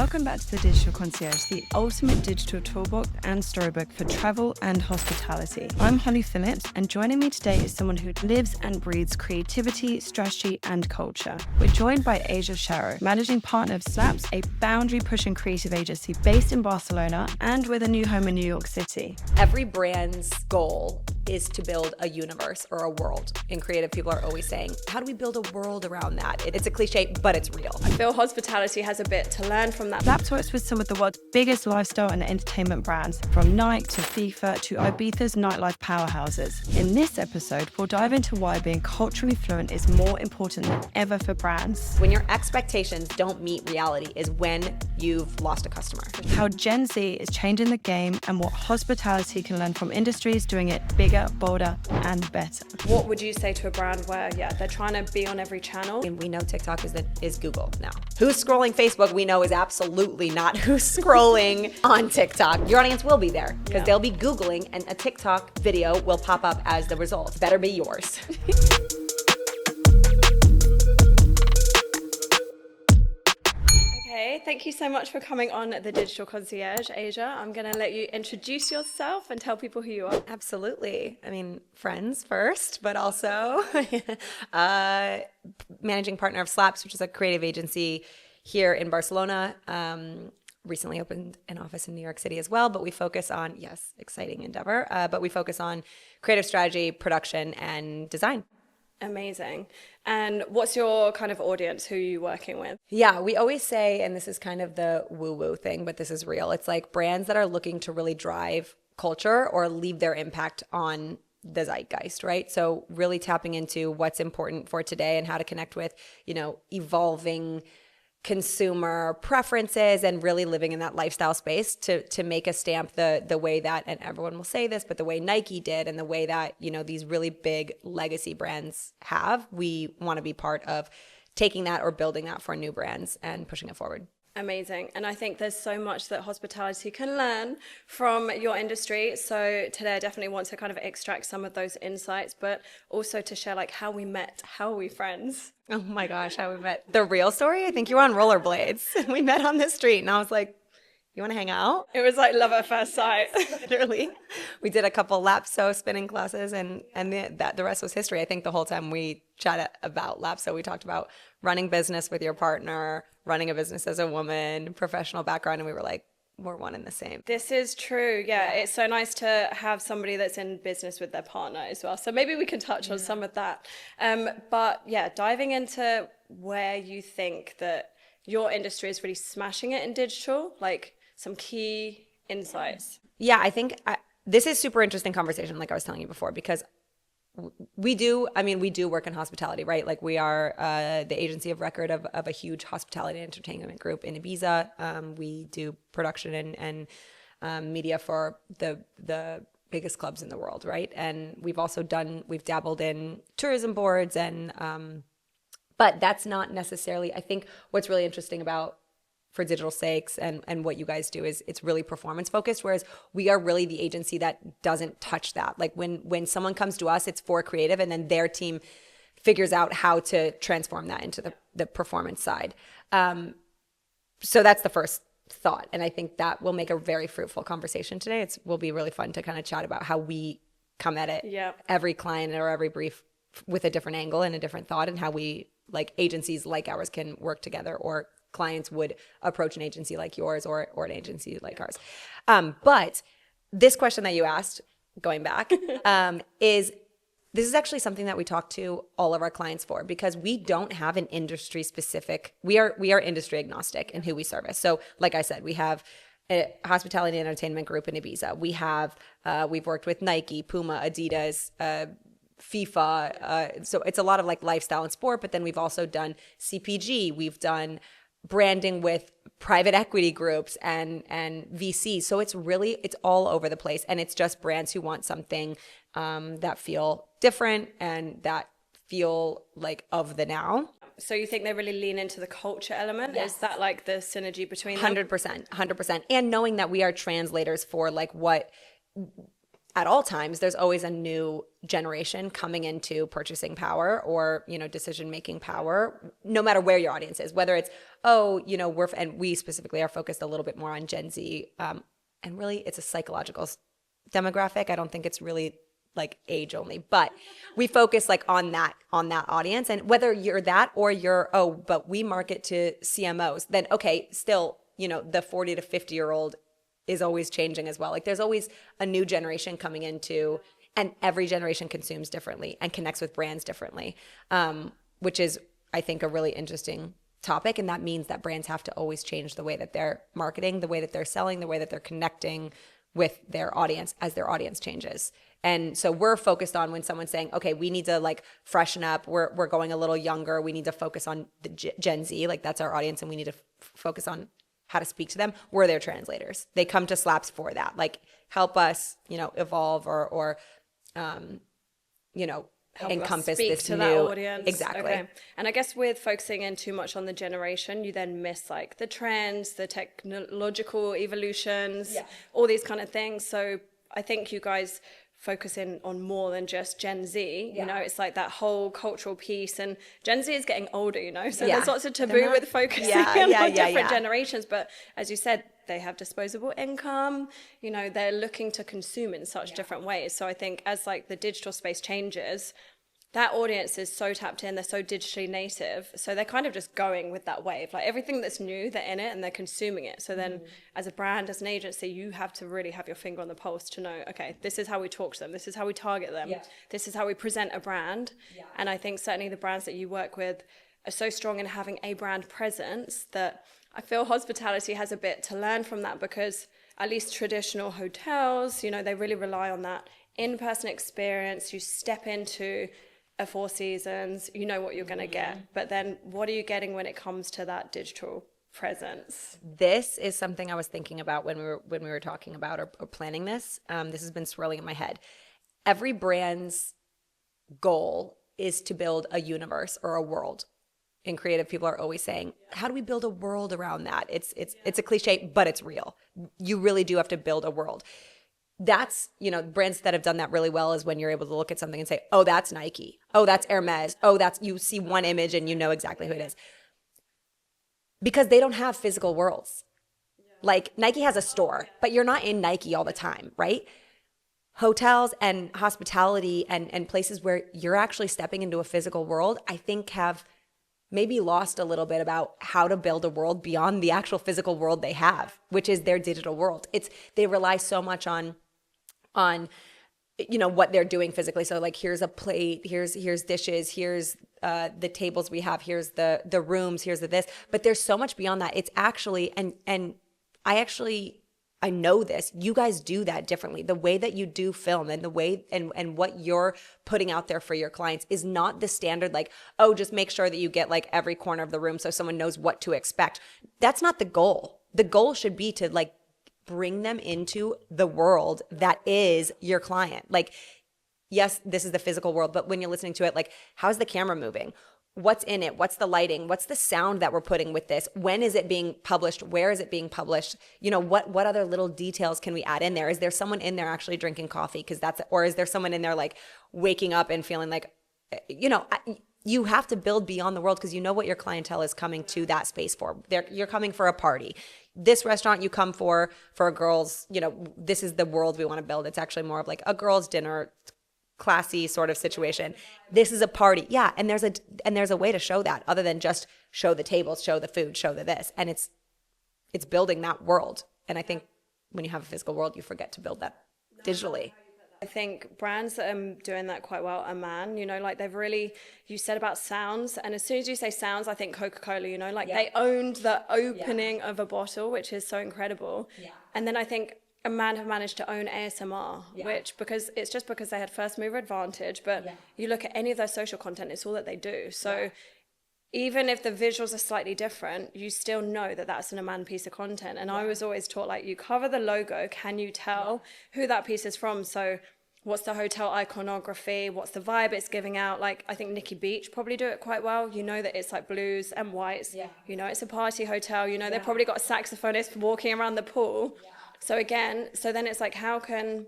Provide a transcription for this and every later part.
Welcome back to the Digital Concierge, the ultimate digital toolbox and storybook for travel and hospitality. I'm Holly Phillips, and joining me today is someone who lives and breathes creativity, strategy, and culture. We're joined by Asya Sharo, managing partner of Slaps, a boundary-pushing creative agency based in Barcelona and with a new home in New York City. Every brand's goal is to build a universe or a world. And creative people are always saying, how do we build a world around that? It's a cliche, but it's real. I feel hospitality has a bit to learn from that. Slaps works with some of the world's biggest lifestyle and entertainment brands, from Nike to FIFA to Ibiza's nightlife powerhouses. In this episode, we'll dive into why being culturally fluent is more important than ever for brands. When your expectations don't meet reality is when you've lost a customer. How Gen Z is changing the game and what hospitality can learn from industries doing it bigger, bolder, and better. What would you say to a brand where, they're trying to be on every channel? And we know TikTok is Google now. Who's scrolling Facebook, we know is absolutely not who's scrolling on TikTok. Your audience will be there because they'll be Googling and a TikTok video will pop up as the result. Better be yours. Okay, thank you so much for coming on the Digital Concierge, Asya. I'm going to let you introduce yourself and tell people who you are. Absolutely. I mean, friends first, but also managing partner of Slaps, which is a creative agency here in Barcelona. Recently opened an office in New York City as well, but we focus on, exciting endeavor, but we focus on creative strategy, production, and design. Amazing. And what's your kind of audience? Who are you working with? Yeah, we always say, and this is kind of the woo-woo thing, but this is real. It's like brands that are looking to really drive culture or leave their impact on the zeitgeist, right? So really tapping into what's important for today and how to connect with, evolving consumer preferences and really living in that lifestyle space to make a stamp the way that, and everyone will say this, but the way Nike did and the way that, these really big legacy brands have, we want to be part of taking that or building that for new brands and pushing it forward. Amazing. And I think there's so much that hospitality can learn from your industry. So today I definitely want to kind of extract some of those insights, but also to share how we met, how are we friends? Oh my gosh, how we met. The real story, I think you were on rollerblades. We met on the street and I was like, you want to hang out? It was like love at first sight. Literally. We did a couple lapso spinning classes and the rest was history. I think the whole time we chatted about lapso, we talked about running business with your partner, running a business as a woman, professional background, and we were like, we're one and the same. This is true. Yeah, it's so nice to have somebody that's in business with their partner as well. So maybe we can touch on some of that. But diving into where you think that your industry is really smashing it in digital, some key insights. Yeah, I think this is super interesting conversation, like I was telling you before, because we do work in hospitality, right? We are the agency of record of a huge hospitality and entertainment group in Ibiza. We do production and media for the biggest clubs in the world, right? And we've dabbled in tourism boards but that's not necessarily, I think what's really interesting about for digital sakes and what you guys do is it's really performance focused, whereas we are really the agency that doesn't touch that. When someone comes to us, it's for creative and then their team figures out how to transform that into the performance side. So that's the first thought. And I think that will make a very fruitful conversation today. Will be really fun to kind of chat about how we come at it, every client or every brief with a different angle and a different thought, and how we, agencies like ours, can work together, or clients would approach an agency like yours or an agency like ours. But this question that you asked, going back, is this is actually something that we talk to all of our clients for, because we don't have an industry specific. We are industry agnostic in who we service. So like I said, we have a hospitality and entertainment group in Ibiza. We've worked with Nike, Puma, Adidas, FIFA. So it's a lot of lifestyle and sport, but then we've also done CPG. We've done branding with private equity groups and VC. So it's all over the place. And it's just brands who want something that feel different and that feel of the now. So you think they really lean into the culture element? Yes. Is that the synergy between them? 100%. And knowing that we are translators for what at all times, there's always a new generation coming into purchasing power or, decision-making power, no matter where your audience is, whether it's, and we specifically are focused a little bit more on Gen Z. And really it's a psychological demographic. I don't think it's really like age only, but we focus like on that audience. And whether you're that or but we market to CMOs, then okay, still, the 40 to 50-year-old is always changing as well. Like there's always a new generation coming into, and every generation consumes differently and connects with brands differently, which is, I think, a really interesting topic. And that means that brands have to always change the way that they're marketing, the way that they're selling, the way that they're connecting with their audience as their audience changes. And so we're focused on when someone's saying, okay, we need to like freshen up, we're going a little younger, we need to focus on the Gen Z, like that's our audience, and we need to focus on how to speak to them. We're their translators. They come to Slaps for that. Like help us, evolve or encompass this to new that audience. Exactly. Okay. And I guess with focusing in too much on the generation, you then miss like the trends, the technological evolutions, all these kind of things. So I think you guys focus in on more than just Gen Z, it's like that whole cultural piece, and Gen Z is getting older, so there's lots of taboo with focusing on different generations. But as you said, they have disposable income, they're looking to consume in such different ways. So I think as like the digital space changes, that audience is so tapped in, they're so digitally native, so they're kind of just going with that wave. Like everything that's new, they're in it and they're consuming it. So then as a brand, as an agency, you have to really have your finger on the pulse to know, okay, this is how we talk to them, this is how we target them, this is how we present a brand. And I think certainly the brands that you work with are so strong in having a brand presence that I feel hospitality has a bit to learn from that, because at least traditional hotels, they really rely on that in-person experience. You step into a Four Seasons, you know what you're going to get. But then what are you getting when it comes to that digital presence? This is something I was thinking about when we were talking about or planning this. This has been swirling in my head. Every brand's goal is to build a universe or a world. And creative people are always saying, how do we build a world around that? It's a cliche, but it's real. You really do have to build a world. That's, brands that have done that really well is when you're able to look at something and say, oh, that's Nike. Oh, that's Hermes. Oh, you see one image and you know exactly who it is. Because they don't have physical worlds. Like Nike has a store, but you're not in Nike all the time, right? Hotels and hospitality and places where you're actually stepping into a physical world, I think have maybe lost a little bit about how to build a world beyond the actual physical world they have, which is their digital world. They rely so much on what they're doing physically. So like here's a plate, here's dishes, here's the tables we have, here's the rooms, here's this. But there's so much beyond that. It's actually and I know this. You guys do that differently. The way that you do film and the way and what you're putting out there for your clients is not the standard, like, oh, just make sure that you get like every corner of the room so someone knows what to expect. That's not the goal. The goal should be to like bring them into the world that is your client. Like, yes, this is the physical world, but when you're listening to it, like, how's the camera moving? What's in it? What's the lighting? What's the sound that we're putting with this? When is it being published? Where is it being published? What other little details can we add in there? Is there someone in there actually drinking coffee? Or is there someone in there like waking up and feeling like, you have to build beyond the world because you know what your clientele is coming to that space for. You're coming for a party. This restaurant you come for a girls, this is the world we want to build. It's actually more of like a girls' dinner, classy sort of situation. This is a party. Yeah. And there's a way to show that other than just show the tables, show the food, show the this. And it's building that world. And I think when you have a physical world, you forget to build that digitally. I think brands that are doing that quite well are like they've really, you said about sounds, and as soon as you say sounds, I think Coca-Cola, they owned the opening of a bottle, which is so incredible. Yeah. And then I think a man have managed to own ASMR, which because they had first mover advantage, but you look at any of their social content, it's all that they do. So even if the visuals are slightly different, you still know that that's an Aman piece of content. And I was always taught, like, you cover the logo, can you tell who that piece is from? So what's the hotel iconography? What's the vibe it's giving out? Like, I think Nikki Beach probably do it quite well. You know that it's like blues and whites. Yeah. It's a party hotel. They've probably got a saxophonist walking around the pool. Yeah. So then it's like, how can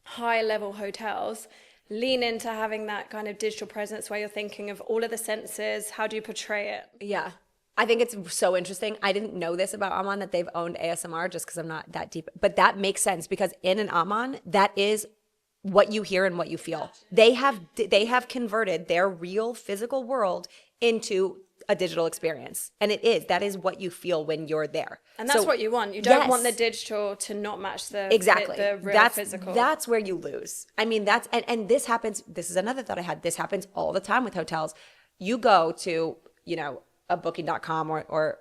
high level hotels lean into having that kind of digital presence where you're thinking of all of the senses? How do you portray it? Yeah. I think it's so interesting. I didn't know this about Amman, that they've owned ASMR, just because I'm not that deep. But that makes sense, because in an Amman, that is what you hear and what you feel. They have converted their real physical world into a digital experience. And that is what you feel when you're there. And that's what you want. You don't want the digital to not match the real physical. That's where you lose. I mean, and this happens. This is another thought I had. This happens all the time with hotels. You go to, a booking.com or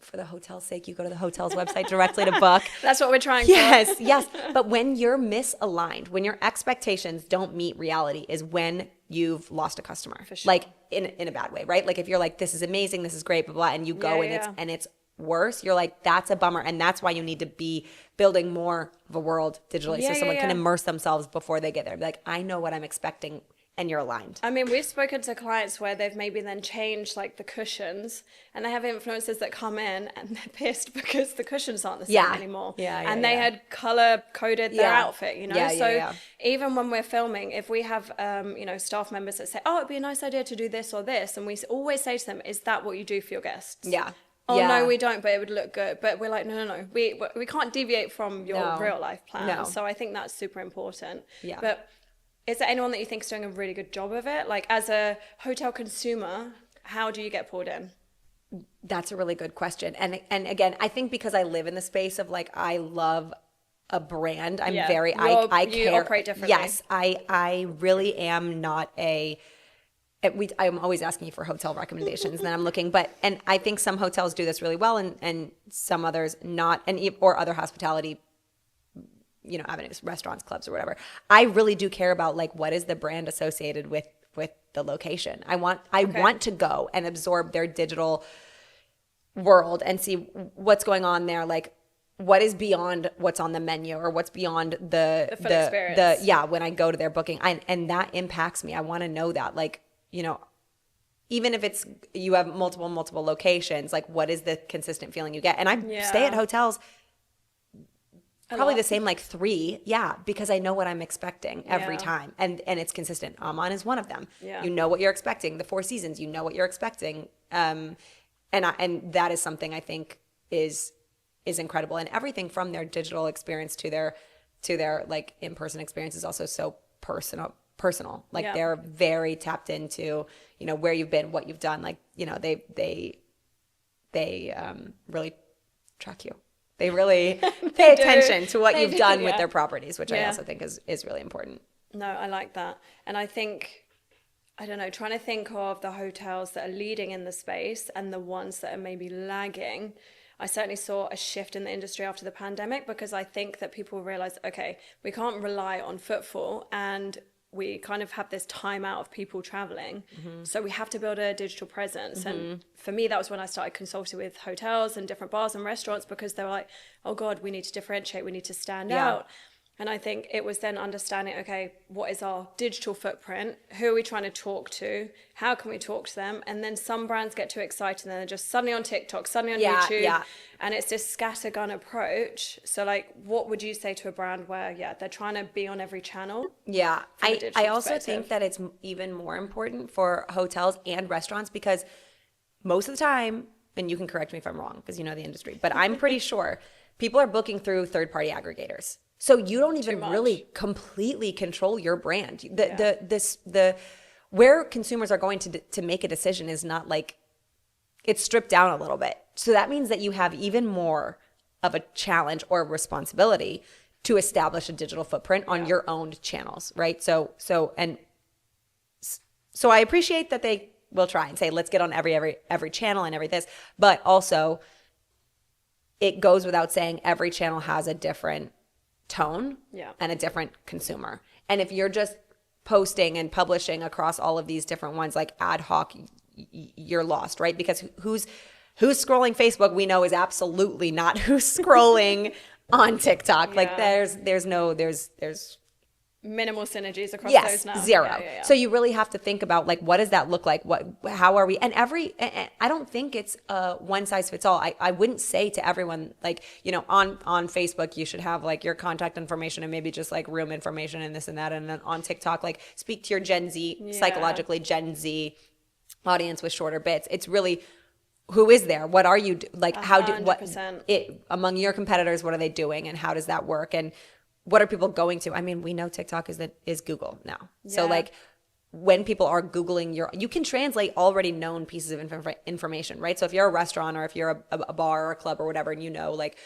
for the hotel's sake, you go to the hotel's website directly to book. That's what we're trying for. Yes. But when you're misaligned, when your expectations don't meet reality, is when you've lost a customer. For sure. Like in a bad way, right? Like if you're like, this is amazing, this is great, blah, blah, and you go and it's worse, you're like, that's a bummer. And that's why you need to be building more of a world digitally, so someone can immerse themselves before they get there. Be like, I know what I'm expecting, and you're aligned. I mean, we've spoken to clients where they've maybe then changed like the cushions, and they have influencers that come in and they're pissed because the cushions aren't the same anymore. And they had color coded their outfit, even when we're filming, if we have, staff members that say, oh, it'd be a nice idea to do this or this, and we always say to them, is that what you do for your guests? Oh, no, we don't, but it would look good. But we're like, no. We can't deviate from your real life plan. No. So I think that's super important. Yeah. But is there anyone that you think is doing a really good job of it? Like, as a hotel consumer, how do you get pulled in? That's a really good question. And again, I think because I live in the space of like, I love a brand. I care. You operate differently. Yes, I really am not I'm always asking you for hotel recommendations, and then I'm looking, and I think some hotels do this really well, and some others not, or other hospitality avenues, restaurants, clubs, or whatever. I really do care about like, what is the brand associated with the location. I want to go and absorb their digital world and see what's going on there. Like, what is beyond what's on the menu, or what's beyond the experience. When I go to their booking, and that impacts me. I want to know that, like, even if it's, you have multiple locations, like, what is the consistent feeling you get? And I stay at hotels probably the same, like 3, because I know what I'm expecting every time, and it's consistent. Amman is one of them. You know what you're expecting. The Four Seasons, you know what you're expecting, and that is something I think is incredible. And everything from their digital experience to their like in-person experience is also so personal. Like, they're very tapped into where you've been, what you've done. Like, they really track you. They really pay attention to what you've done with their properties, which I also think is really important. No, I like that. And I think, I don't know, trying to think of the hotels that are leading in the space and the ones that are maybe lagging. I certainly saw a shift in the industry after the pandemic, because I think that people realized, okay, we can't rely on footfall, and we kind of have this time out of people traveling. Mm-hmm. So we have to build a digital presence. Mm-hmm. And for me, that was when I started consulting with hotels and different bars and restaurants, because they were like, oh God, we need to differentiate, we need to stand out. And I think it was then understanding, okay, what is our digital footprint? Who are we trying to talk to? How can we talk to them? And then some brands get too excited and they're just suddenly on TikTok, suddenly on YouTube. Yeah. And it's this scattergun approach. So like, what would you say to a brand where, they're trying to be on every channel? Yeah, I also think that it's even more important for hotels and restaurants, because most of the time, and you can correct me if I'm wrong because you know the industry, but I'm pretty sure people are booking through third-party aggregators. So you don't even really completely control your brand. The where consumers are going to make a decision is not like, it's stripped down a little bit. So that means that you have even more of a challenge or responsibility to establish a digital footprint on your own channels, right? So I appreciate that they will try and say, let's get on every channel and every this, but also it goes without saying every channel has a different tone and a different consumer. And if you're just posting and publishing across all of these different ones, like ad hoc, you're lost, right? Because who's scrolling Facebook, we know, is absolutely not who's scrolling on TikTok. Like there's minimal synergies across Yes, those now. zero. Yeah. So you really have to think about like, what does that look like? How are we? And I don't think it's one size fits all. I wouldn't say to everyone, like, you know, on Facebook, you should have like your contact information and maybe just like room information and this and that. And then on TikTok, like speak to your Gen Z, psychologically Gen Z audience with shorter bits. It's really, who is there? What are you, like, how do, 100%. among your competitors, what are they doing and how does that work? And what are people going to? I mean, we know TikTok is Google now. So like when people are Googling you can translate already known pieces of information, right? So if you're a restaurant or if you're a bar or a club or whatever, and you know, like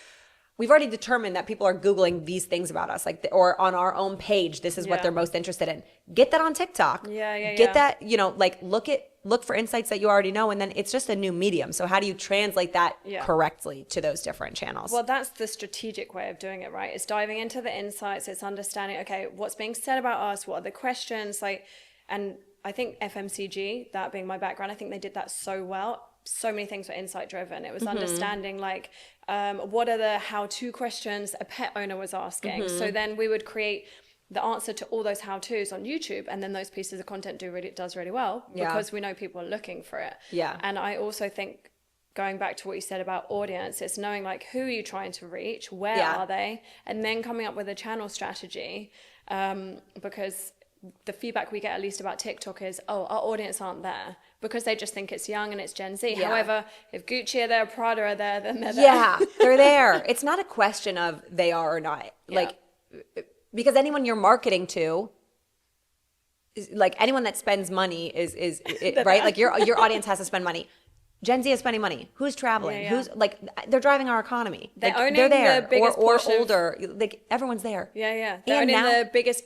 we've already determined that people are Googling these things about us, like, or on our own page, this is what they're most interested in. Get that on TikTok. Get that, you know, like look for insights that you already know, and then it's just a new medium. So how do you translate that correctly to those different channels? Well, that's the strategic way of doing it, right? It's diving into the insights. It's understanding, okay, what's being said about us? What are the questions? Like, and I think FMCG, that being my background, I think they did that so well. So many things were insight driven. It was understanding like, what are the how-to questions a pet owner was asking? So then we would create the answer to all those how-tos on YouTube, and then those pieces of content does really well because we know people are looking for it. And I also think, going back to what you said about audience, it's knowing like, who are you trying to reach, where are they, and then coming up with a channel strategy, because the feedback we get at least about TikTok is, our audience aren't there because they just think it's young and it's Gen Z. However, if Gucci are there, Prada are there, then they're there. Yeah, they're there. It's not a question of they are or not. Like, because anyone you're marketing to, like anyone that spends money is right? Like your audience has to spend money. Gen Z is spending money. Who's traveling? Who's like, they're driving our economy. They're like, owning they're there. the biggest or portion older. Like everyone's there. They're And owning now, the biggest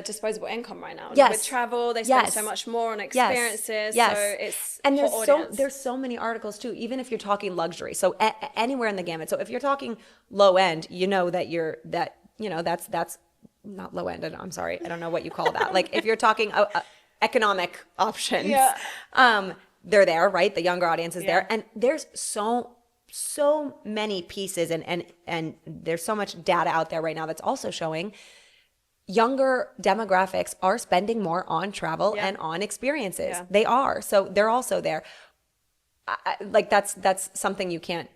disposable income right now. Yes. With travel, they spend so much more on experiences. Yes. So it's and audience. there's so many articles too, even if you're talking luxury. So anywhere in the gamut. So if you're talking low end, you know that's not low end. I'm sorry, I don't know what you call that. Like if you're talking economic options, they're there, right? The younger audience is there, and there's so many pieces, and there's so much data out there right now that's also showing younger demographics are spending more on travel and on experiences. They are, so they're also there. Like that's something you can't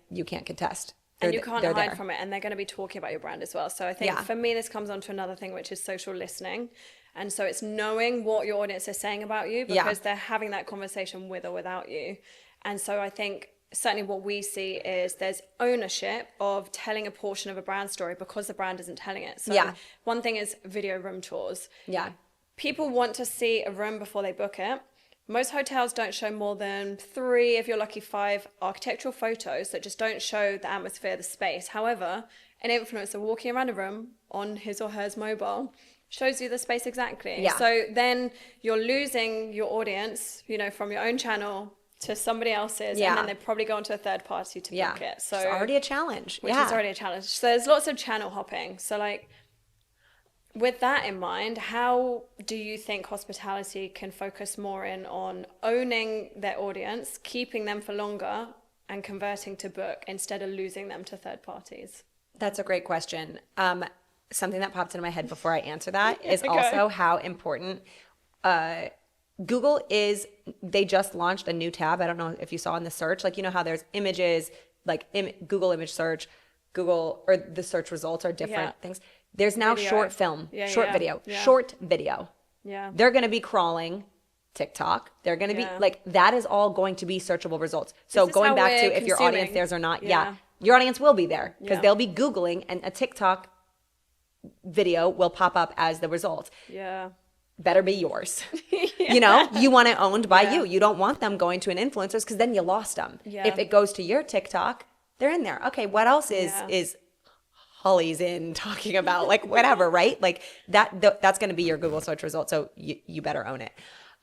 contest. And you can't hide from it, and they're going to be talking about your brand as well. So I think for me, this comes on to another thing, which is social listening. And so it's knowing what your audience is saying about you, because they're having that conversation with or without you. And so I think certainly what we see is there's ownership of telling a portion of a brand story because the brand isn't telling it. So one thing is video room tours. People want to see a room before they book it. Most hotels don't show more than 3, if you're lucky 5, architectural photos that just don't show the atmosphere, the space. However, an influencer walking around a room on his or her mobile shows you the space exactly. So then you're losing your audience, you know, from your own channel to somebody else's, and then they probably go onto a third party to book it. So it's already a challenge. Which is already a challenge. So there's lots of channel hopping. So like, with that in mind, how do you think hospitality can focus more in on owning their audience, keeping them for longer, and converting to book instead of losing them to third parties? That's a great question. Something that popped into my head before I answer that is also how important Google is. They just launched a new tab. I don't know if you saw in the search, like, you know how there's images, like Google image search, Google, or the search results are different things. There's now short film, short video. They're going to be crawling TikTok. They're going to be like, that is all going to be searchable results. So going back to if your audience there's or not, your audience will be there because they'll be Googling, and a TikTok video will pop up as the result. Better be yours. You know, you want it owned by you. You don't want them going to an influencer's, because then you lost them. If it goes to your TikTok, they're in there. Okay, what else is Holly's in talking about? Like, whatever, right? Like that's going to be your Google search result. So you better own it.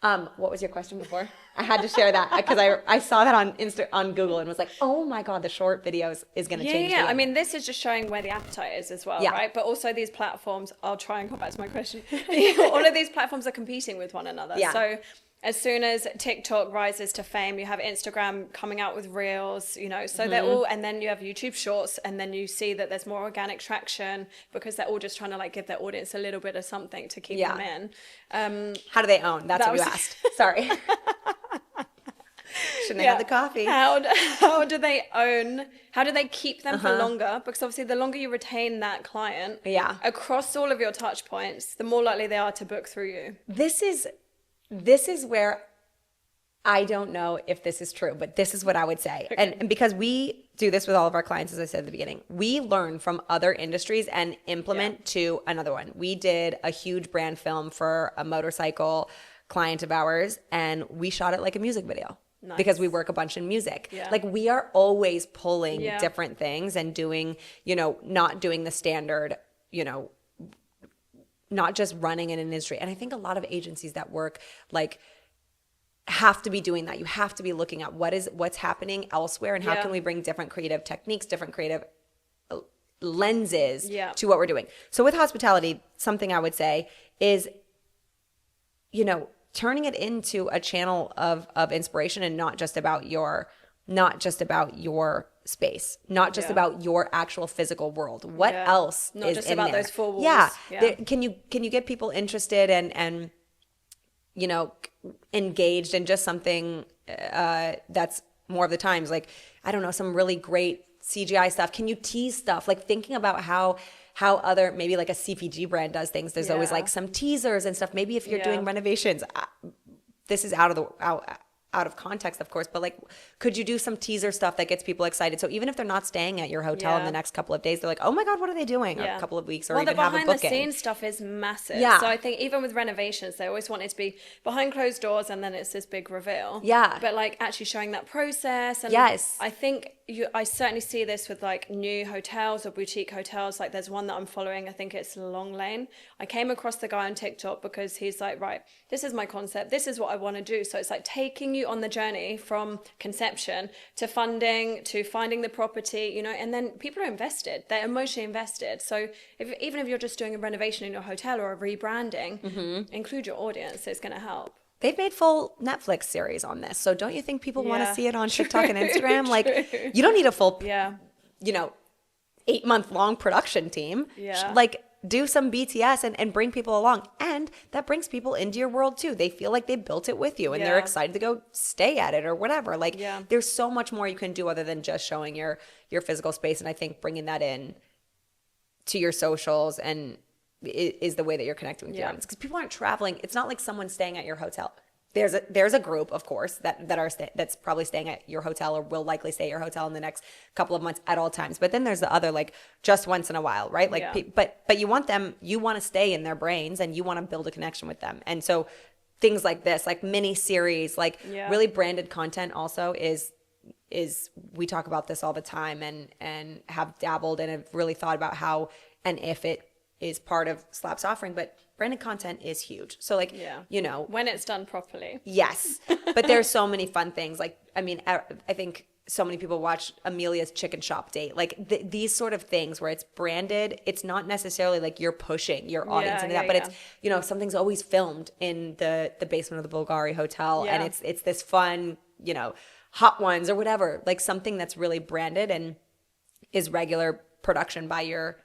What was your question before? I had to share that because I saw that on Google and was like, oh my God, the short videos is going to change. I mean, this is just showing where the appetite is as well, right? But also these platforms, I'll try and come back to my question. All of these platforms are competing with one another. So as soon as TikTok rises to fame, you have Instagram coming out with reels, you know, so they're all, and then you have YouTube Shorts, and then you see that there's more organic traction because they're all just trying to like give their audience a little bit of something to keep them in. How do they own? That's what you asked. Sorry. Shouldn't have had the coffee. How do they own? How do they keep them for longer? Because obviously the longer you retain that client across all of your touch points, the more likely they are to book through you. This is where I don't know if this is true, but this is what I would say. Okay. And because we do this with all of our clients, as I said at the beginning, we learn from other industries and implement to another one. We did a huge brand film for a motorcycle client of ours, and we shot it like a music video. Nice. Because we work a bunch in music. Yeah. Like we are always pulling different things and doing, you know, not doing the standard, you know, not just running in an industry. And I think a lot of agencies that work like have to be doing that. You have to be looking at what's happening elsewhere and how can we bring different creative techniques, different creative lenses to what we're doing. So with hospitality, something I would say is, you know, turning it into a channel of inspiration and not just about your space, not just about your actual physical world. What else not is just in about there? Those four walls. Yeah. Can you get people interested and you know, engaged in just something that's more of the times, like, I don't know, some really great CGI stuff. Can you tease stuff? Like thinking about how other, maybe like a CPG brand does things. There's always like some teasers and stuff. Maybe if you're doing renovations, this is out of context, of course, but like, could you do some teaser stuff that gets people excited? So even if they're not staying at your hotel in the next couple of days, they're like, oh my God, what are they doing? Or a couple of weeks, or even have a booking. The behind the scenes stuff is massive. Yeah. So I think even with renovations, they always want it to be behind closed doors and then it's this big reveal. Yeah. But like actually showing that process. And I think I certainly see this with like new hotels or boutique hotels. Like there's one that I'm following. I think it's Long Lane. I came across the guy on TikTok because he's like, right, this is my concept. This is what I want to do. So it's like taking you on the journey from conception to funding to finding the property, you know, and then people are invested. They're emotionally invested. So even if you're just doing a renovation in your hotel or a rebranding, include your audience. It's going to help. They've made full Netflix series on this. So don't you think people want to see it on TikTok and Instagram? Like, you don't need a full, you know, 8-month long production team. Yeah. Like, do some BTS and bring people along. And that brings people into your world too. They feel like they built it with you and they're excited to go stay at it or whatever. Like, there's so much more you can do other than just showing your physical space. And I think bringing that in to your socials and is the way that you're connecting with your audience, because people aren't traveling. It's not like someone's staying at your hotel. There's a group, of course, that's probably staying at your hotel or will likely stay at your hotel in the next couple of months at all times. But then there's the other, like, just once in a while, right? Like, but you want to stay in their brains and you want to build a connection with them. And so things like this, like mini series, like really branded content also is we talk about this all the time and have dabbled and have really thought about how and if it is part of Slap's offering, but branded content is huge. So like, you know, when it's done properly. Yes. But there's so many fun things. Like, I mean, I think so many people watch Amelia's Chicken Shop Date. Like these sort of things where it's branded, it's not necessarily like you're pushing your audience into that, but it's, you know, something's always filmed in the basement of the Bulgari Hotel and it's this fun, you know, Hot Ones or whatever, like something that's really branded and is regular production by your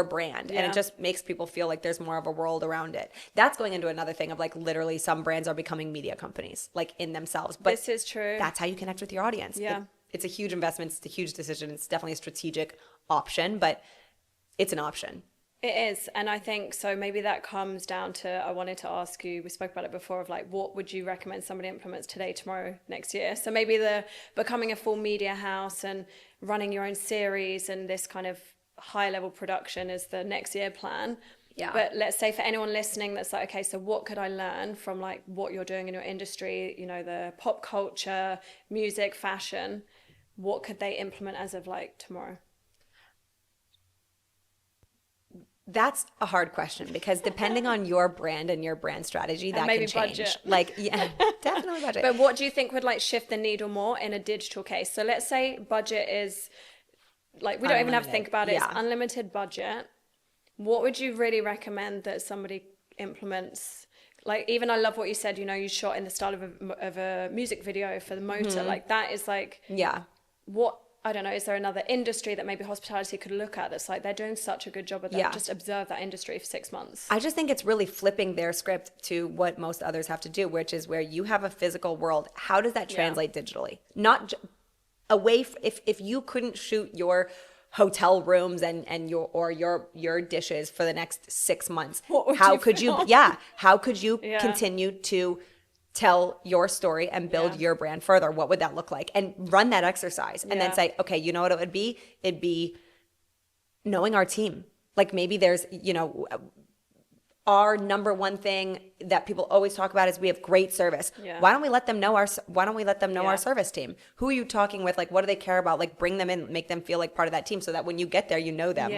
brand. And it just makes people feel like there's more of a world around it. That's going into another thing of like literally some brands are becoming media companies like in themselves. But this is true. That's how you connect with your audience. Yeah. It's a huge investment. It's a huge decision. It's definitely a strategic option, but it's an option. It is. And I think so maybe that comes down to, I wanted to ask you, we spoke about it before, of like, what would you recommend somebody implements today, tomorrow, next year? So maybe the becoming a full media house and running your own series and this kind of high level production is the next year plan. Yeah. But let's say for anyone listening that's like, okay, so what could I learn from like what you're doing in your industry, you know, the pop culture, music, fashion, what could they implement as of like tomorrow? That's a hard question because depending on your brand and your brand strategy, that can change. Budget. Like, yeah, definitely budget. But what do you think would like shift the needle more in a digital case? So let's say budget is like, we don't even have to think about it. It's unlimited budget. What would you really recommend that somebody implements? like, even I love what you said, you know, you shot in the style of a music video for the motor. Like, that is like, what, I don't know, is there another industry that maybe hospitality could look at that's like, they're doing such a good job of that? Just observe that industry for 6 months. I just think it's really flipping their script to what most others have to do, which is where you have a physical world. How does that translate digitally? Not away, if you couldn't shoot your hotel rooms and your dishes for the next 6 months, how could you continue to tell your story and build your brand further? What would that look like? And run that exercise and then say, okay, you know what it would be? It'd be knowing our team. Like, maybe there's, you know, our number one thing that people always talk about is we have great service. Why don't we let them know our service team? Who are you talking with? Like, what do they care about? Like, bring them in, make them feel like part of that team, so that when you get there, you know them.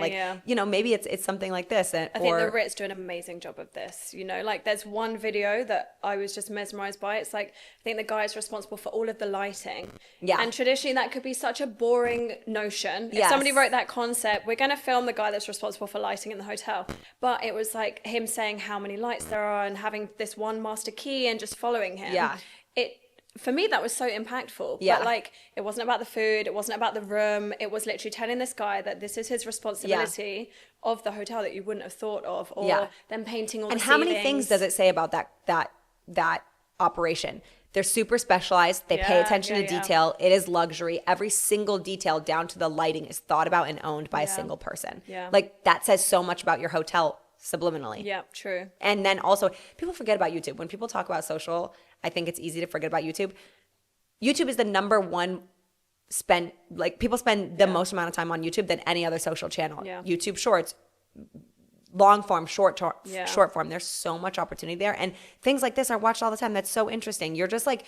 You know, maybe it's something like this. I think the Ritz do an amazing job of this. You know, like, there's one video that I was just mesmerized by. It's like, I think the guy is responsible for all of the lighting. And traditionally that could be such a boring notion. If somebody wrote that concept, we're going to film the guy that's responsible for lighting in the hotel. But it was like him saying how many lights there are and having this one master key and just following him. For me, that was so impactful. But like, it wasn't about the food, it wasn't about the room, it was literally telling this guy that this is his responsibility of the hotel that you wouldn't have thought of, or them painting all the ceilings. And how many things does it say about that operation? They're super specialized. They pay attention to detail. It is luxury. Every single detail down to the lighting is thought about and owned by a single person. Like, that says so much about your hotel subliminally. Yeah, true. And then also, people forget about YouTube. When people talk about social, I think it's easy to forget about YouTube. YouTube is the number one people spend the most amount of time on YouTube than any other social channel. YouTube Shorts, long form, short form. There's so much opportunity there. And things like this are watched all the time. That's so interesting. You're just like,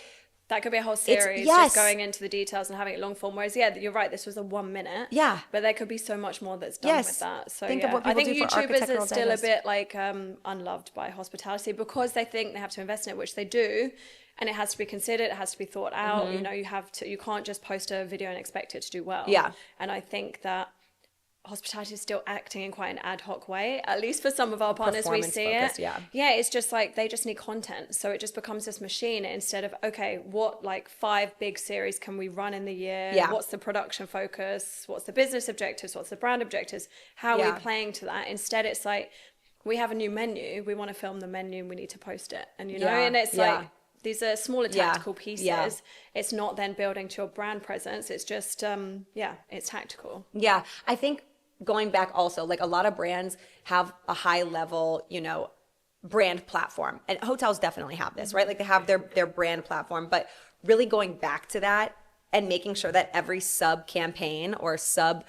that could be a whole series, just going into the details and having it long form. Whereas, you're right, this was a 1 minute. But there could be so much more that's done with that. So think of what people I think do for YouTubers are still digest. a bit like unloved by hospitality, because they think they have to invest in it, which they do. And it has to be considered, it has to be thought out. You know, you can't just post a video and expect it to do well. And I think that hospitality is still acting in quite an ad hoc way, at least for some of our partners. We see it. It's just like, they just need content, so it just becomes this machine instead of, okay, what, like, 5 big series can we run in the year? What's the production focus? What's the business objectives? What's the brand objectives? How are we playing to that? Instead, it's like, we have a new menu, we want to film the menu and we need to post it, and you know, and it's like, these are smaller tactical pieces. It's not then building to your brand presence. It's just it's tactical. I think, going back also, like, a lot of brands have a high level, you know, brand platform, and hotels definitely have this, right? Like, they have their brand platform, but really going back to that and making sure that every sub campaign or sub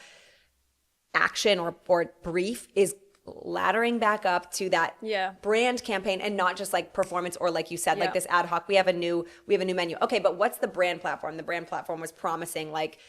action or brief is laddering back up to that brand campaign, and not just like performance, or like you said, like this ad hoc, we have a new menu. Okay, but what's the brand platform? The brand platform was promising, like,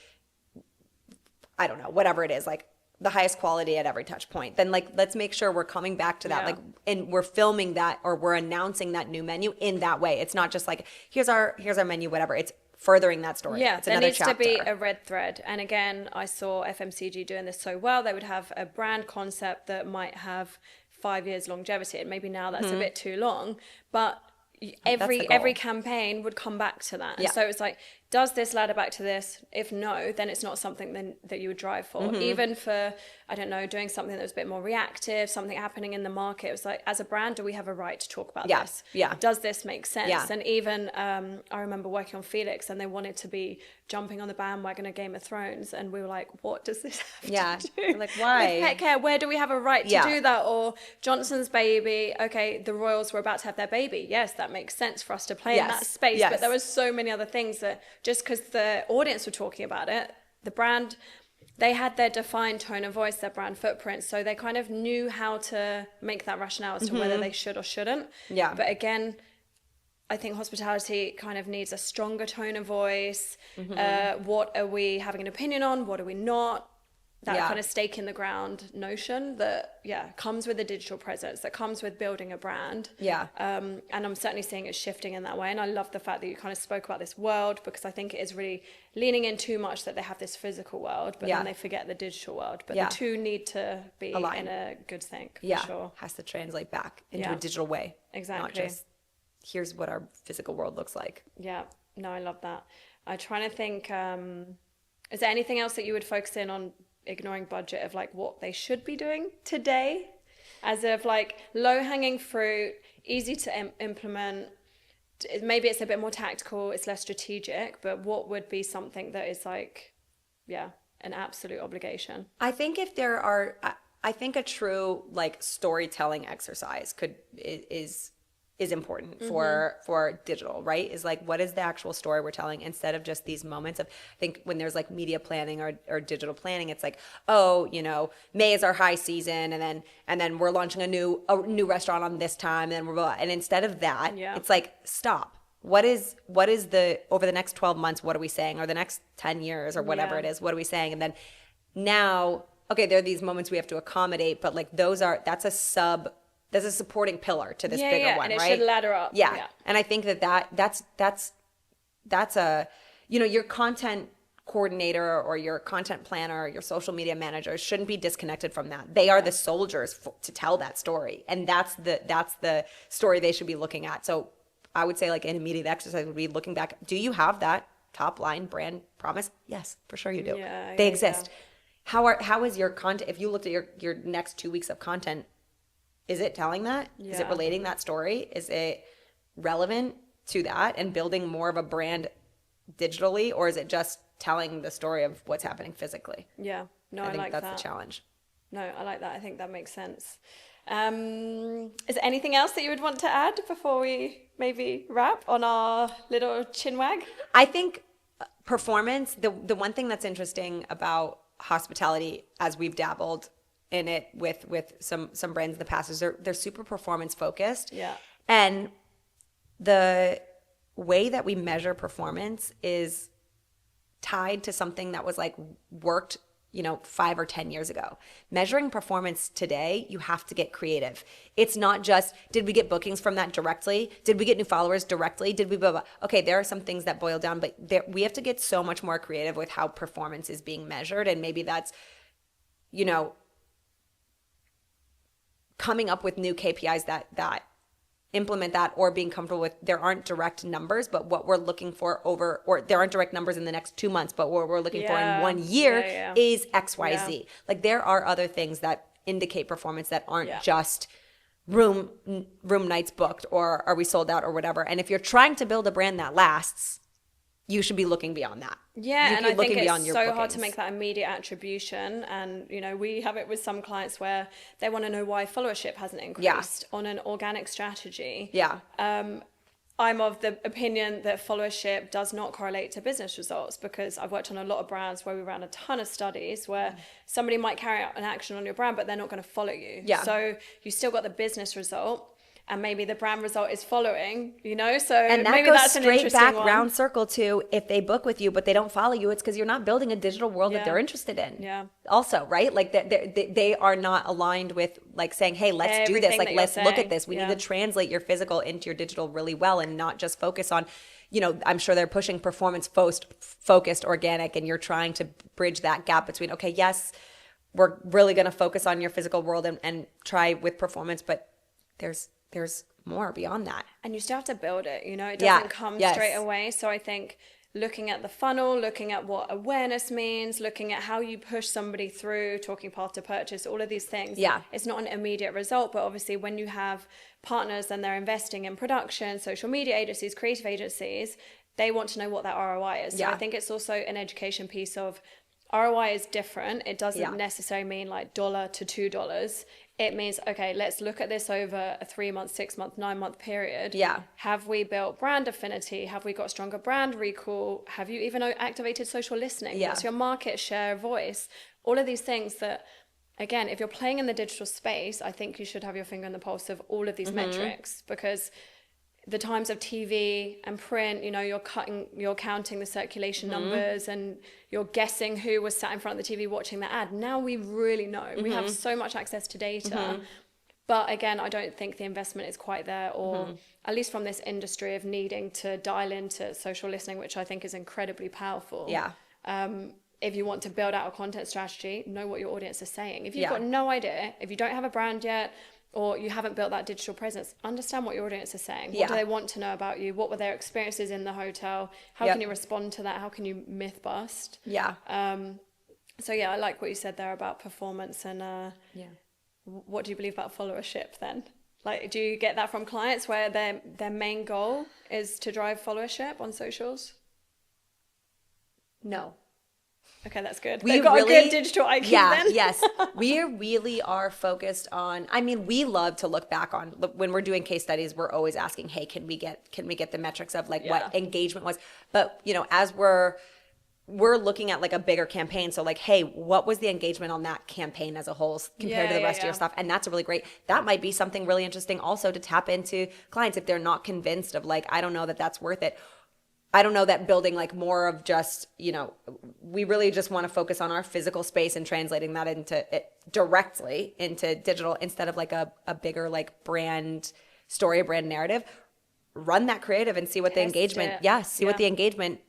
I don't know, whatever it is, like, the highest quality at every touch point. Then, like, let's make sure we're coming back to that, like, and we're filming that, or we're announcing that new menu in that way. It's not just like, here's our menu, whatever. It's furthering that story. It's there another needs chapter. to be a red thread. And again, I saw FMCG doing this so well. They would have a brand concept that might have 5 years longevity, and maybe now that's a bit too long, but every campaign would come back to that. And so it's like, does this ladder back to this? If no, then it's not something that you would drive for. Even for, I don't know, doing something that was a bit more reactive, something happening in the market. It was like, as a brand, do we have a right to talk about this? Does this make sense? And even, I remember working on Felix, and they wanted to be jumping on the bandwagon of Game of Thrones. And we were like, what does this have to do? Like, why? With pet care, where do we have a right to do that? Or Johnson's Baby, okay, the royals were about to have their baby. Yes, that makes sense for us to play in that space. But there was so many other things that, just because the audience were talking about it, the brand, they had their defined tone of voice, their brand footprint, so they kind of knew how to make that rationale as to whether they should or shouldn't. But again, I think hospitality kind of needs a stronger tone of voice. What are we having an opinion on? What are we not? That kind of stake in the ground notion that comes with a digital presence, that comes with building a brand. And I'm certainly seeing it shifting in that way. And I love the fact that you kind of spoke about this world, because I think it is really leaning in too much that they have this physical world, but then they forget the digital world. But the two need to be aligned in a good sync, for sure. Has to translate back into a digital way. Exactly. Not just here's what our physical world looks like. Yeah, no, I love that. I'm trying to think, is there anything else that you would focus in on, ignoring budget, of like what they should be doing today, as of like low-hanging fruit, easy to implement? Maybe it's a bit more tactical, it's less strategic, but what would be something that is like, yeah, an absolute obligation? I think I think a true like storytelling exercise is important for digital, right? Is like, what is the actual story we're telling, instead of just these moments of, I think when there's like media planning or digital planning, it's like, oh, May is our high season, and then we're launching a new restaurant on this time, and and instead of that, it's like, stop. What is the, over the next 12 months, what are we saying? Or the next 10 years or whatever it is, what are we saying? And then now, okay, there are these moments we have to accommodate, but like that's a supporting pillar to this bigger one, and right? It should ladder up. Yeah. And I think that's a, your content coordinator or your content planner or your social media manager shouldn't be disconnected from that. They are the soldiers to tell that story. And that's the story they should be looking at. So I would say like an immediate exercise would be looking back. Do you have that top line brand promise? Yes, for sure you do. They exist. Yeah. How is your content, if you looked at your next 2 weeks of content, is it telling that? Yeah. Is it relating that story? Is it relevant to that and building more of a brand digitally, or is it just telling the story of what's happening physically? Yeah, no, I think that's the challenge. No, I like that. I think that makes sense. Is there anything else that you would want to add before we maybe wrap on our little chinwag? I think performance, the one thing that's interesting about hospitality, as we've dabbled in it with some brands in the past, is they're super performance focused. Yeah. And the way that we measure performance is tied to something that was like worked 5 or 10 years ago. Measuring performance today, you have to get creative. It's not just, did we get bookings from that directly? Did we get new followers directly? Did we blah, blah? Okay, there are some things that boil down, but we have to get so much more creative with how performance is being measured. And maybe that's, coming up with new KPIs that implement that, or being comfortable with, there aren't direct numbers, but what we're looking for or there aren't direct numbers in the next 2 months, but what we're looking for in 1 year is XYZ. Yeah. Like there are other things that indicate performance that aren't just room nights booked, or are we sold out, or whatever. And if you're trying to build a brand that lasts, you should be looking beyond that. Yeah, and I think it's so hard to make that immediate attribution. And, we have it with some clients where they want to know why followership hasn't increased on an organic strategy. Yeah. I'm of the opinion that followership does not correlate to business results, because I've worked on a lot of brands where we ran a ton of studies where somebody might carry out an action on your brand, but they're not going to follow you. Yeah. So you still got the business result, and maybe the brand result is following, so and that maybe goes that's an straight interesting back one. Round circle to, if they book with you but they don't follow you, it's because you're not building a digital world that they're interested in. Yeah. Also, right? Like they are not aligned with like saying, hey, let's do this. Like, let's look at this. We need to translate your physical into your digital really well, and not just focus on, I'm sure they're pushing performance focused organic, and you're trying to bridge that gap between, okay, yes, we're really going to focus on your physical world and try with performance, but there's more beyond that. And you still have to build it, it doesn't come straight away. So I think looking at the funnel, looking at what awareness means, looking at how you push somebody through, talking path to purchase, all of these things. Yeah. It's not an immediate result, but obviously when you have partners and they're investing in production, social media agencies, creative agencies, they want to know what that ROI is. So I think it's also an education piece of ROI is different. It doesn't necessarily mean like $1 to $2. It means, okay, let's look at this over a 3 month, 6 month, 9 month period. Yeah. Have we built brand affinity? Have we got stronger brand recall? Have you even activated social listening? Yeah. What's your market share, voice? All of these things that, again, if you're playing in the digital space, I think you should have your finger on the pulse of all of these metrics, because the times of TV and print, you're counting the circulation numbers, and you're guessing who was sat in front of the TV watching the ad. Now we really know. We have so much access to data. But again, I don't think the investment is quite there, or at least from this industry of needing to dial into social listening, which I think is incredibly powerful. Yeah. If you want to build out a content strategy, know what your audience is saying. If you've got no idea, if you don't have a brand yet, or you haven't built that digital presence, understand what your audience is saying. What Yeah. do they want to know about you? What were their experiences in the hotel? How Yep. can you respond to that? How can you myth bust? Yeah. So yeah, I like what you said there about performance and Yeah. what do you believe about followership then? Like, do you get that from clients where their main goal is to drive followership on socials? No. Okay, that's good. We They've got really, a good digital IQ then. Yes. We really are focused on, I mean, we love to look back on when we're doing case studies, we're always asking, hey, can we get the metrics of like what engagement was? But, you know, as we're looking at like a bigger campaign. So like, hey, what was the engagement on that campaign as a whole compared to the rest of your stuff? And that's a really great, that might be something really interesting also to tap into clients if they're not convinced of like, I don't know that that's worth it. I don't know that building like more of just, you know, we really just want to focus on our physical space and translating that into it directly into digital instead of like a bigger like brand story, a brand narrative. Run that creative and see what the engagement, what the engagement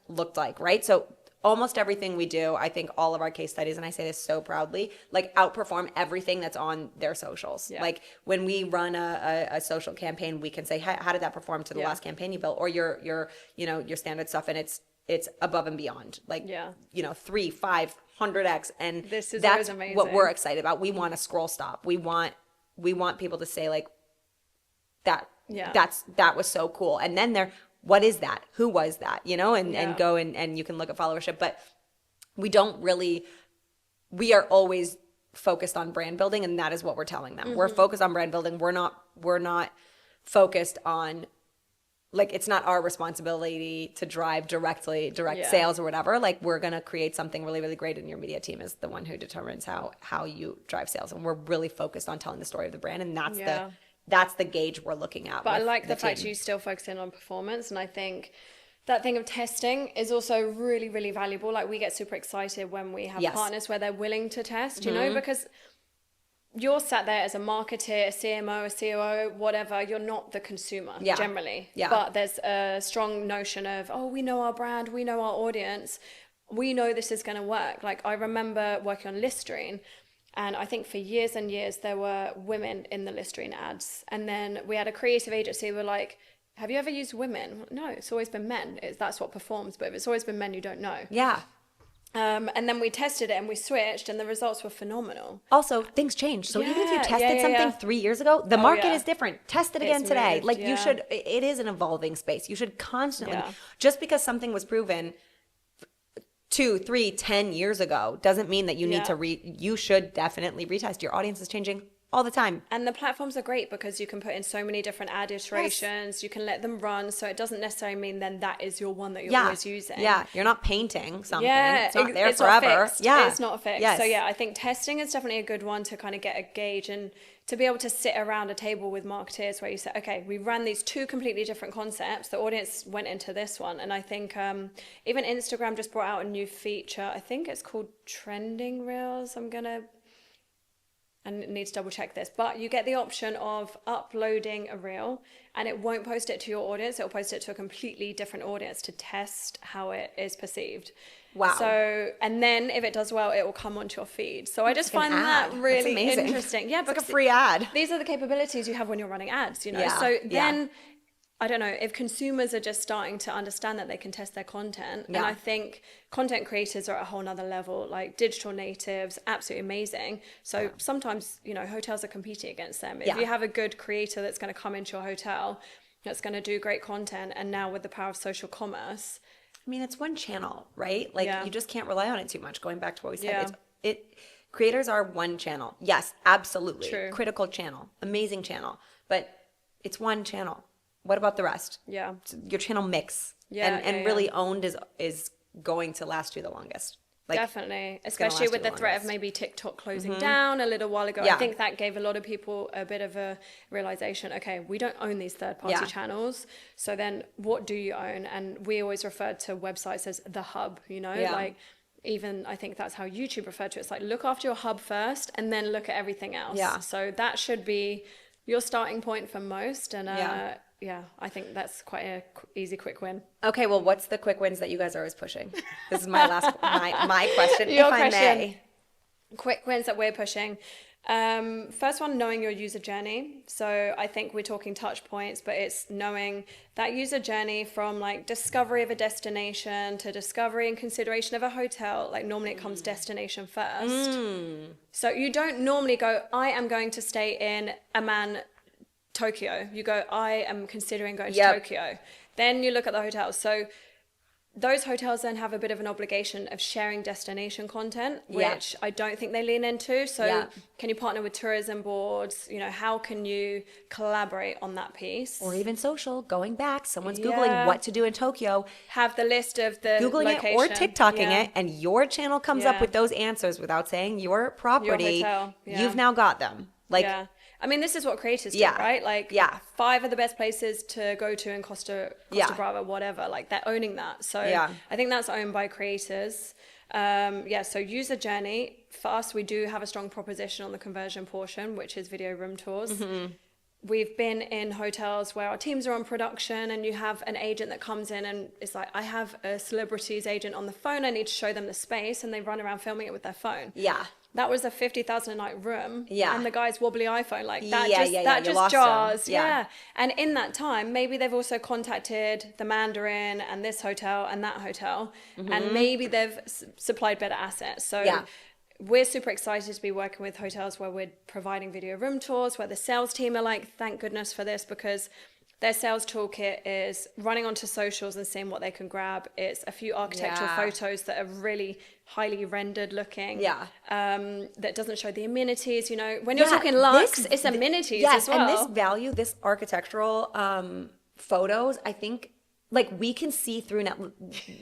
looked like, right? So almost everything we do, I think all of our case studies, and I say this so proudly, like outperform everything that's on their socials. Like when we run a social campaign, we can say, how did that perform to the last campaign you built, or your you know, your standard stuff, and it's above and beyond, like you know, 3, 5, 100x, and this is that's amazing. what we're excited about. We want a scroll stop. We want people to say like that. That was so cool, and then what is that? Who was that? You know, and go and you can look at followership, but we are always focused on brand building, and that is what we're telling them. We're focused on brand building. We're not focused on, like, it's not our responsibility to drive direct sales or whatever. Like, we're going to create something really, really great, and your media team is the one who determines how you drive sales. And we're really focused on telling the story of the brand, and that's the gauge we're looking at. But I like the fact you still focus in on performance, and I think that thing of testing is also really, really valuable. Like, we get super excited when we have partners where they're willing to test, you know, because you're sat there as a marketer, a CMO, a COO, whatever. You're not the consumer generally. But there's a strong notion of, oh, we know our brand, we know our audience, we know this is going to work. Like, I remember working on Listerine, and I think for years and years, there were women in the Listerine ads. And then we had a creative agency who were like, have you ever used women? No, it's always been men. That's what performs. But if it's always been men, you don't know. Yeah. And then we tested it and we switched, and the results were phenomenal. Also, things change. So even if you tested something 3 years ago, the market is different. Test it again today. Moved, like you should, it is an evolving space. You should constantly, just because something was proven 2, 3, 10 years ago doesn't mean that you need to you should definitely retest. Your audience is changing all the time. And the platforms are great because you can put in so many different ad iterations. You can let them run. So it doesn't necessarily mean then that is your one that you're always using. Yeah. You're not painting something. It's not there it's forever. Not fixed. Yeah. It's not fixed. Yes. So yeah, I think testing is definitely a good one to kind of get a gauge and to be able to sit around a table with marketeers where you say, okay, we ran these 2 completely different concepts. The audience went into this one. And I think even Instagram just brought out a new feature. I think it's called Trending Reels. I need to double check this, but you get the option of uploading a reel and it won't post it to your audience. It'll post it to a completely different audience to test how it is perceived. Wow. So, and then if it does well, it will come onto your feed. So I just find that really interesting. Yeah, because it's like a free ad. These are the capabilities you have when you're running ads, you know? So then, I don't know, if consumers are just starting to understand that they can test their content, and I think content creators are at a whole nother level, like digital natives, absolutely amazing. So sometimes, you know, hotels are competing against them. If you have a good creator that's going to come into your hotel, that's going to do great content, and now with the power of social commerce. I mean, it's one channel, right? Like you just can't rely on it too much. Going back to what we said, creators are one channel. Yes, absolutely. True. Critical channel, amazing channel, but it's one channel. What about the rest? Yeah. Your channel mix. And really owned is going to last you the longest. Like, definitely. Especially with the threat of maybe TikTok closing down a little while ago. I think that gave a lot of people a bit of a realization, okay, we don't own these third-party channels. So then what do you own? And we always referred to websites as the hub, you know? Like, even I think that's how YouTube referred to it. It's like, look after your hub first and then look at everything else. Yeah. So that should be your starting point for most. And yeah, I think that's quite a easy quick win. Okay, well, what's the quick wins that you guys are always pushing? This is my last my question, if I may. Quick wins that we're pushing. First one, knowing your user journey. So I think we're talking touch points, but it's knowing that user journey from like discovery of a destination to discovery and consideration of a hotel. Like normally it comes destination first. So you don't normally go, I am going to stay in Amman, Tokyo. You go, I am considering going to Tokyo. Then you look at the hotels. So those hotels then have a bit of an obligation of sharing destination content, which I don't think they lean into. So can you partner with tourism boards? You know, how can you collaborate on that piece? Or even social, going back, someone's Googling what to do in Tokyo. Have the list of the Googling location. it or TikToking it, and your channel comes up with those answers without saying your property. Your hotel. You've now got them. Like, I mean, this is what creators do, right? Like, 5 of the best places to go to in Costa Brava, whatever. Like, they're owning that. So I think that's owned by creators. So user journey. For us, we do have a strong proposition on the conversion portion, which is video room tours. We've been in hotels where our teams are on production and you have an agent that comes in and it's like, I have a celebrities agent on the phone. I need to show them the space, and they run around filming it with their phone. That was a 50,000 a night room. And the guy's wobbly iPhone, like that just jars. And in that time, maybe they've also contacted the Mandarin and this hotel and that hotel, and maybe they've supplied better assets. So we're super excited to be working with hotels where we're providing video room tours, where the sales team are like, thank goodness for this, because their sales toolkit is running onto socials and seeing what they can grab. It's a few architectural photos that are really highly rendered looking. That doesn't show the amenities. You know, when you're talking luxe, it's amenities as well. And this value, this architectural photos, I think, like, we can see through now.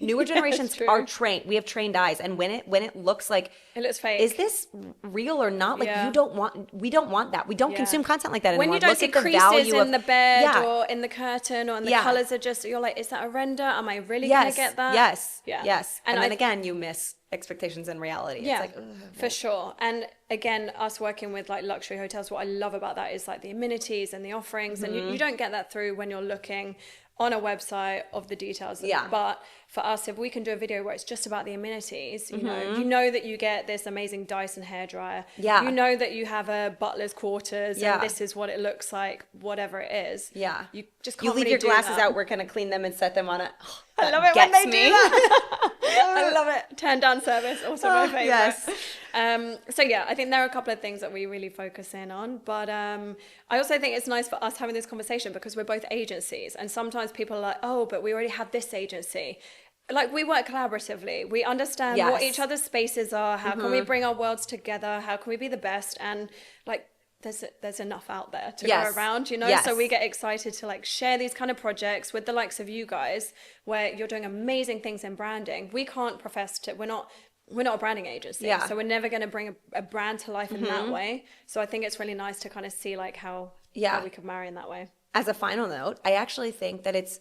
Newer generations are trained. We have trained eyes, and when it looks like it looks fake, is this real or not? Like, we don't want that. We don't consume content like that anymore. When you don't see creases in the bed or in the curtain, or in the colors are just, you're like, is that a render? Am I really gonna get that? Yes. And then again, you miss expectations and reality. It's like, for sure. And again, us working with like luxury hotels, what I love about that is like the amenities and the offerings, and you don't get that through when you're looking on a website of the details. But for us, if we can do a video where it's just about the amenities, you know that you get this amazing Dyson hairdryer. You know that you have a butler's quarters, and this is what it looks like, whatever it is. You just can't leave really your do glasses that. out. We're gonna clean them and set them on it. I love it when they do that. I love it. Turn down service, also my favorite. So I think there are a couple of things that we really focus in on, but I also think it's nice for us having this conversation because we're both agencies, and sometimes people are like, oh, but we already have this agency. Like, we work collaboratively. We understand what each other's spaces are. How can we bring our worlds together? How can we be the best? And like, there's enough out there to go around, you know? So we get excited to like share these kind of projects with the likes of you guys, where you're doing amazing things in branding. We can't profess to, we're not a branding agency. So we're never going to bring a brand to life in that way. So I think it's really nice to kind of see like how we could marry in that way. As a final note, I actually think that it's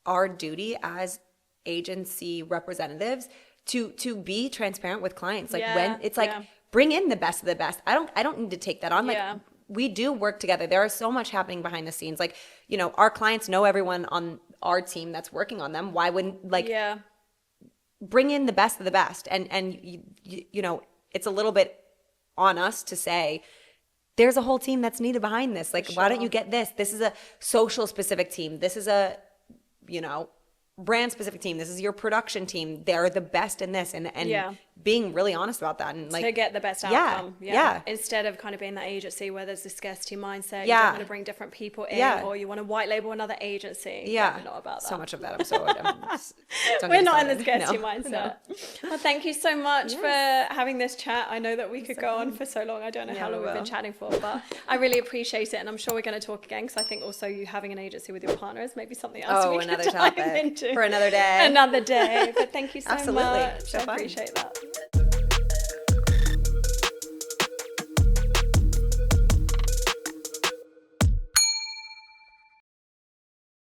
our duty as agency representatives to be transparent with clients. Like, when it's like, bring in the best of the best. I don't need to take that on. Like, we do work together. There is so much happening behind the scenes. Like, you know, our clients know everyone on our team that's working on them. Why wouldn't, like, bring in the best of the best? And you know, it's a little bit on us to say, there's a whole team that's needed behind this. Like, why don't you get this? This is a social specific team. This is a, you know, brand specific team. This is your production team. They're the best in this, and being really honest about that, and like, to get the best outcome. Instead of kind of being that agency where there's this scarcity mindset, you don't want to bring different people in, or you want to white label another agency. We're not about that. So much of that. We're not in the scarcity mindset. Well, thank you so much for having this chat. I know that we could go on for so long. I don't know how long we've been chatting for, but I really appreciate it, and I'm sure we're going to talk again, because I think also you having an agency with your partner is maybe something else we could dive into for another day. Another day. But thank you so Absolutely. much. So I fun. appreciate that.